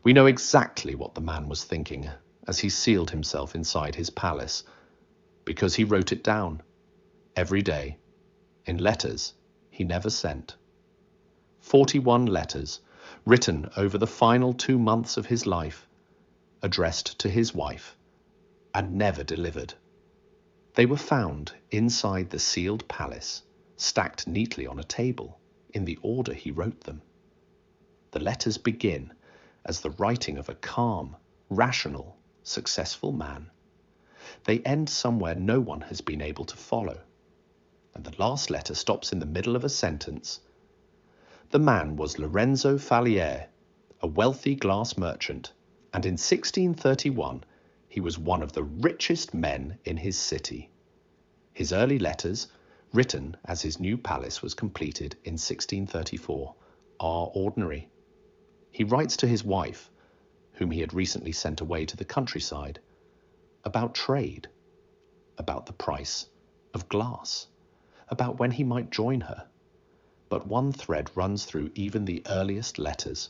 We know exactly what the man was thinking as he sealed himself inside his palace, because he wrote it down every day in letters he never sent. 41 letters written over the final 2 months of his life, addressed to his wife, and never delivered. They were found inside the sealed palace, stacked neatly on a table in the order he wrote them. The letters begin as the writing of a calm, rational, successful man. They end somewhere no one has been able to follow. And the last letter stops in the middle of a sentence. The man was Lorenzo Falier, a wealthy glass merchant, and in 1631 he was one of the richest men in his city. His early letters, written as his new palace was completed in 1634, are ordinary. He writes to his wife, whom he had recently sent away to the countryside, about trade, about the price of glass, about when he might join her. But one thread runs through even the earliest letters.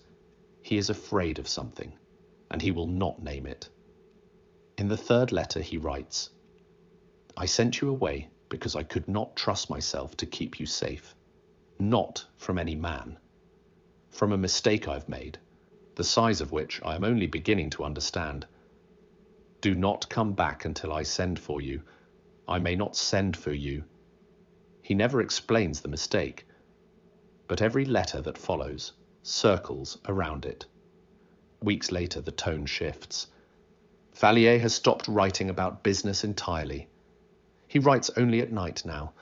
He is afraid of something, and he will not name it. In the third letter he writes, I sent you away because I could not trust myself to keep you safe, not from any man, from a mistake I've made, the size of which I am only beginning to understand. Do not come back until I send for you. I may not send for you. He never explains the mistake, but every letter that follows circles around it. Weeks later, the tone shifts. Falier has stopped writing about business entirely. He writes only at night now,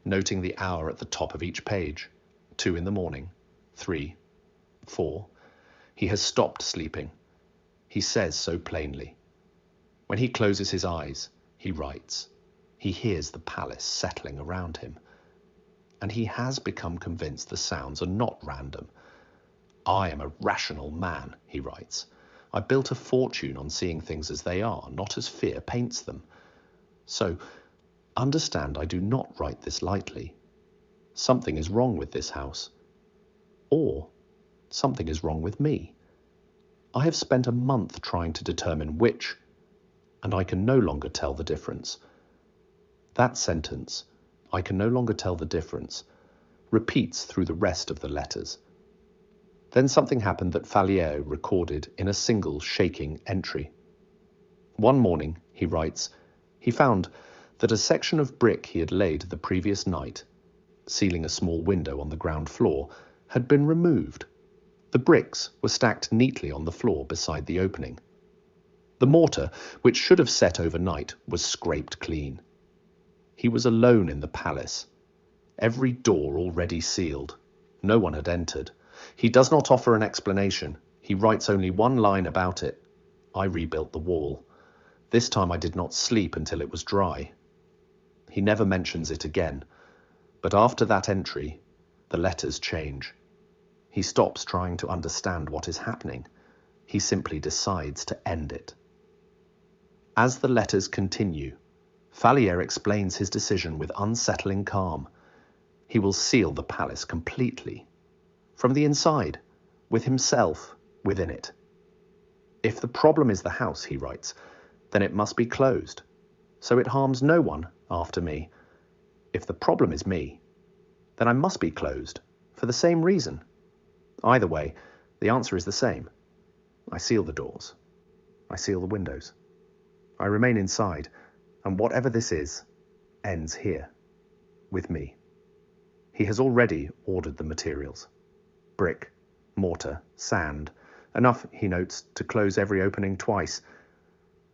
noting the hour at the top of each page. 2 in the morning, 3, 4. He has stopped sleeping. He says so plainly. When he closes his eyes, he writes. He hears the palace settling around him. And he has become convinced the sounds are not random. I am a rational man, he writes. I built a fortune on seeing things as they are, not as fear paints them. So, understand I do not write this lightly. Something is wrong with this house. Or something is wrong with me. I have spent a month trying to determine which, and I can no longer tell the difference. That sentence, I can no longer tell the difference, repeats through the rest of the letters. Then something happened that Falier recorded in a single shaking entry. One morning, he writes, he found that a section of brick he had laid the previous night, sealing a small window on the ground floor, had been removed. The bricks were stacked neatly on the floor beside the opening. The mortar, which should have set overnight, was scraped clean. He was alone in the palace. Every door already sealed. No one had entered. He does not offer an explanation. He writes only one line about it. I rebuilt the wall. This time I did not sleep until it was dry. He never mentions it again. But after that entry, the letters change. He stops trying to understand what is happening. He simply decides to end it. As the letters continue, Falier explains his decision with unsettling calm. He will seal the palace completely, from the inside, with himself within it. If the problem is the house, he writes, then it must be closed, so it harms no one after me. If the problem is me, then I must be closed for the same reason. Either way, the answer is the same. I seal the doors. I seal the windows. I remain inside, and whatever this is, ends here, with me. He has already ordered the materials. Brick, mortar, sand, enough, he notes, to close every opening twice.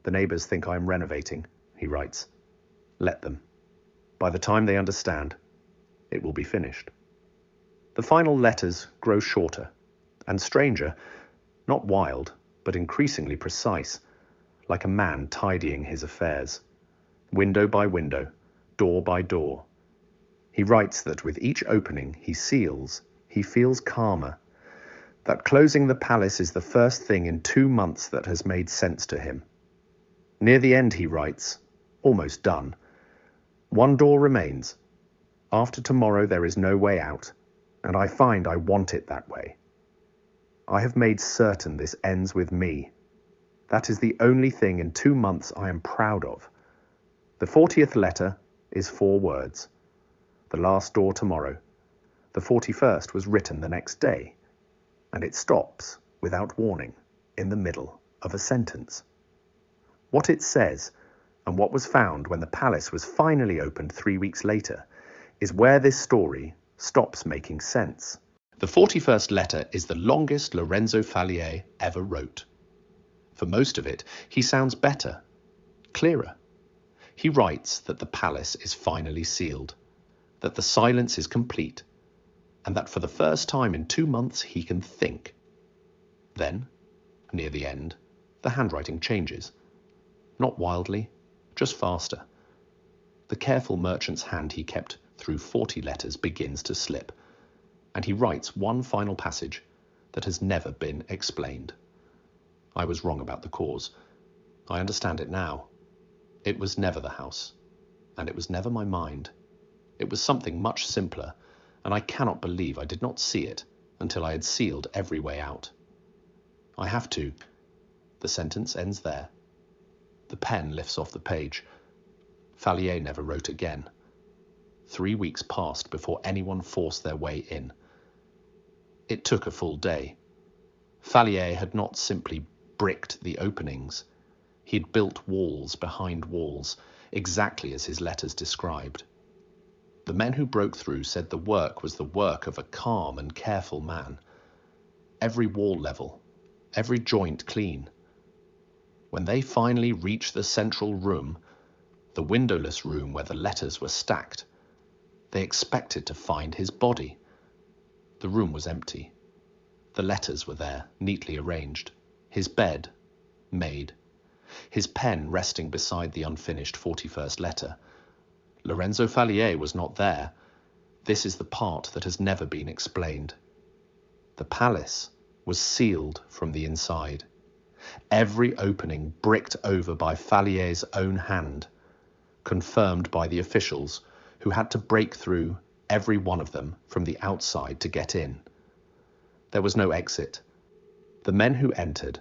The neighbors think I am renovating, he writes. Let them. By the time they understand, it will be finished. The final letters grow shorter and stranger, not wild, but increasingly precise, like a man tidying his affairs. Window by window, door by door. He writes that with each opening he seals, he feels calmer, that closing the palace is the first thing in 2 months that has made sense to him. Near the end, he writes, almost done. One door remains. After tomorrow there is no way out, and I find I want it that way. I have made certain this ends with me. That is the only thing in 2 months I am proud of. The 40th letter is 4 words. The last door tomorrow. The 41st was written the next day, and it stops, without warning, in the middle of a sentence. What it says, and what was found when the palace was finally opened 3 weeks later, is where this story stops making sense. The 41st letter is the longest Lorenzo Falier ever wrote. For most of it, he sounds better, clearer. He writes that the palace is finally sealed, that the silence is complete, and that for the first time in 2 months he can think. Then, near the end, the handwriting changes. Not wildly, just faster. The careful merchant's hand he kept through 40 letters begins to slip, and he writes one final passage that has never been explained. I was wrong about the cause. I understand it now. It was never the house, and it was never my mind. It was something much simpler, and I cannot believe I did not see it until I had sealed every way out. I have to. The sentence ends there. The pen lifts off the page. Falier never wrote again. 3 weeks passed before anyone forced their way in. It took a full day. Falier had not simply bricked the openings. He had built walls behind walls, exactly as his letters described. The men who broke through said the work was the work of a calm and careful man. Every wall level, every joint clean. When they finally reached the central room, the windowless room where the letters were stacked, they expected to find his body. The room was empty. The letters were there, neatly arranged. His bed, made. His pen resting beside the unfinished 41st letter. Lorenzo Falier was not there. This is the part that has never been explained. The palace was sealed from the inside. Every opening bricked over by Falier's own hand, confirmed by the officials who had to break through every one of them from the outside to get in. There was no exit. The men who entered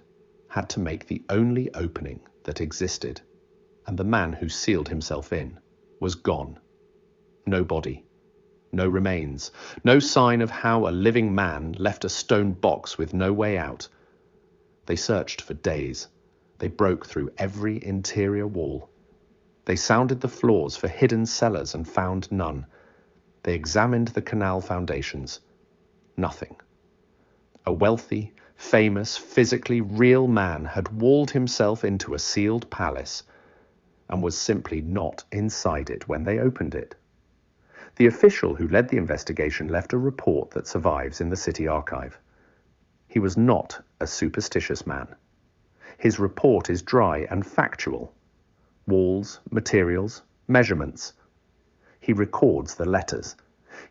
had to make the only opening that existed, and the man who sealed himself in was gone. No body, no remains, no sign of how a living man left a stone box with no way out. They searched for days. They broke through every interior wall. They sounded the floors for hidden cellars and found none. They examined the canal foundations. Nothing. A wealthy, famous, physically real man had walled himself into a sealed palace and was simply not inside it when they opened it. The official who led the investigation left a report that survives in the city archive. He was not a superstitious man. His report is dry and factual. Walls, materials, measurements. He records the letters.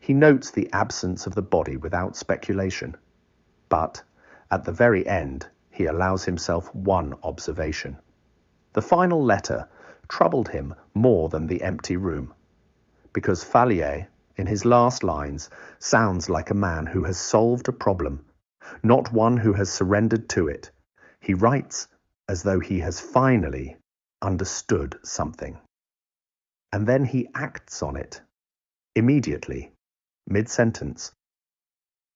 He notes the absence of the body without speculation. But, at the very end, he allows himself one observation. The final letter troubled him more than the empty room, because Falier, in his last lines, sounds like a man who has solved a problem, not one who has surrendered to it. He writes as though he has finally understood something. And then he acts on it, immediately, mid-sentence.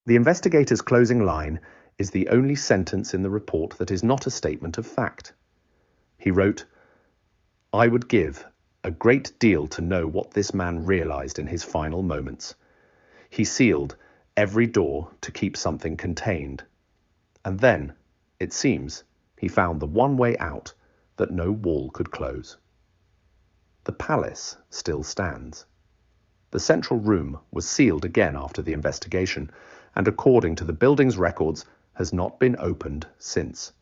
The investigator's closing line is the only sentence in the report that is not a statement of fact. He wrote, "I would give a great deal to know what this man realized in his final moments. He sealed every door to keep something contained. And then, it seems, he found the one way out that no wall could close." The palace still stands. The central room was sealed again after the investigation, and according to the building's records, has not been opened since.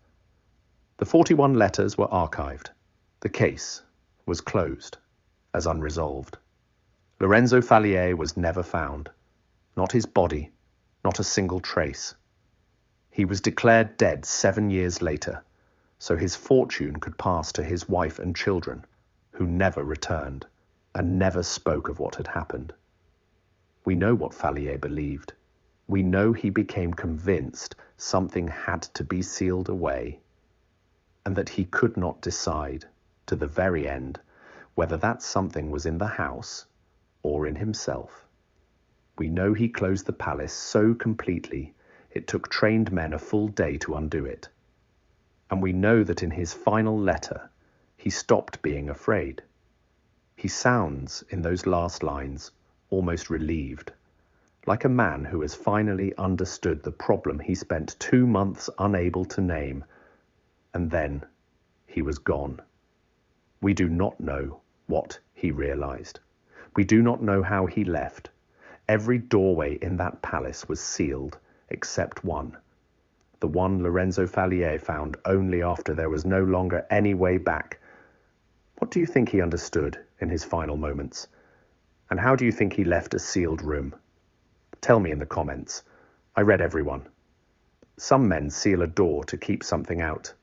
The 41 letters were archived. The case was closed as unresolved. Lorenzo Falier was never found. Not his body, not a single trace. He was declared dead 7 years later, so his fortune could pass to his wife and children, who never returned and never spoke of what had happened. We know what Falier believed. We know he became convinced something had to be sealed away, and that he could not decide, to the very end, whether that something was in the house or in himself. We know he closed the palace so completely it took trained men a full day to undo it. And we know that in his final letter, he stopped being afraid. He sounds, in those last lines, almost relieved, like a man who has finally understood the problem he spent 2 months unable to name, and then he was gone. We do not know what he realized. We do not know how he left. Every doorway in that palace was sealed, except one. The one Lorenzo Falier found only after there was no longer any way back. What do you think he understood in his final moments? And how do you think he left a sealed room? Tell me in the comments. I read everyone. Some men seal a door to keep something out.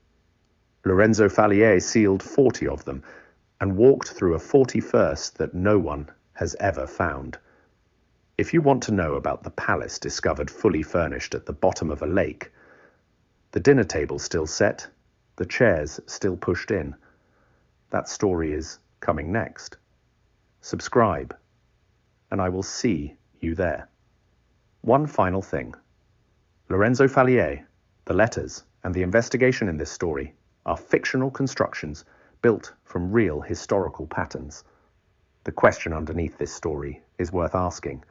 Lorenzo Falier sealed 40 of them and walked through a 41st that no one has ever found. If you want to know about the palace discovered fully furnished at the bottom of a lake, the dinner table still set, the chairs still pushed in, that story is coming next. Subscribe, and I will see you there. One final thing. Lorenzo Falier, the letters, and the investigation in this story are fictional constructions built from real historical patterns. The question underneath this story is worth asking.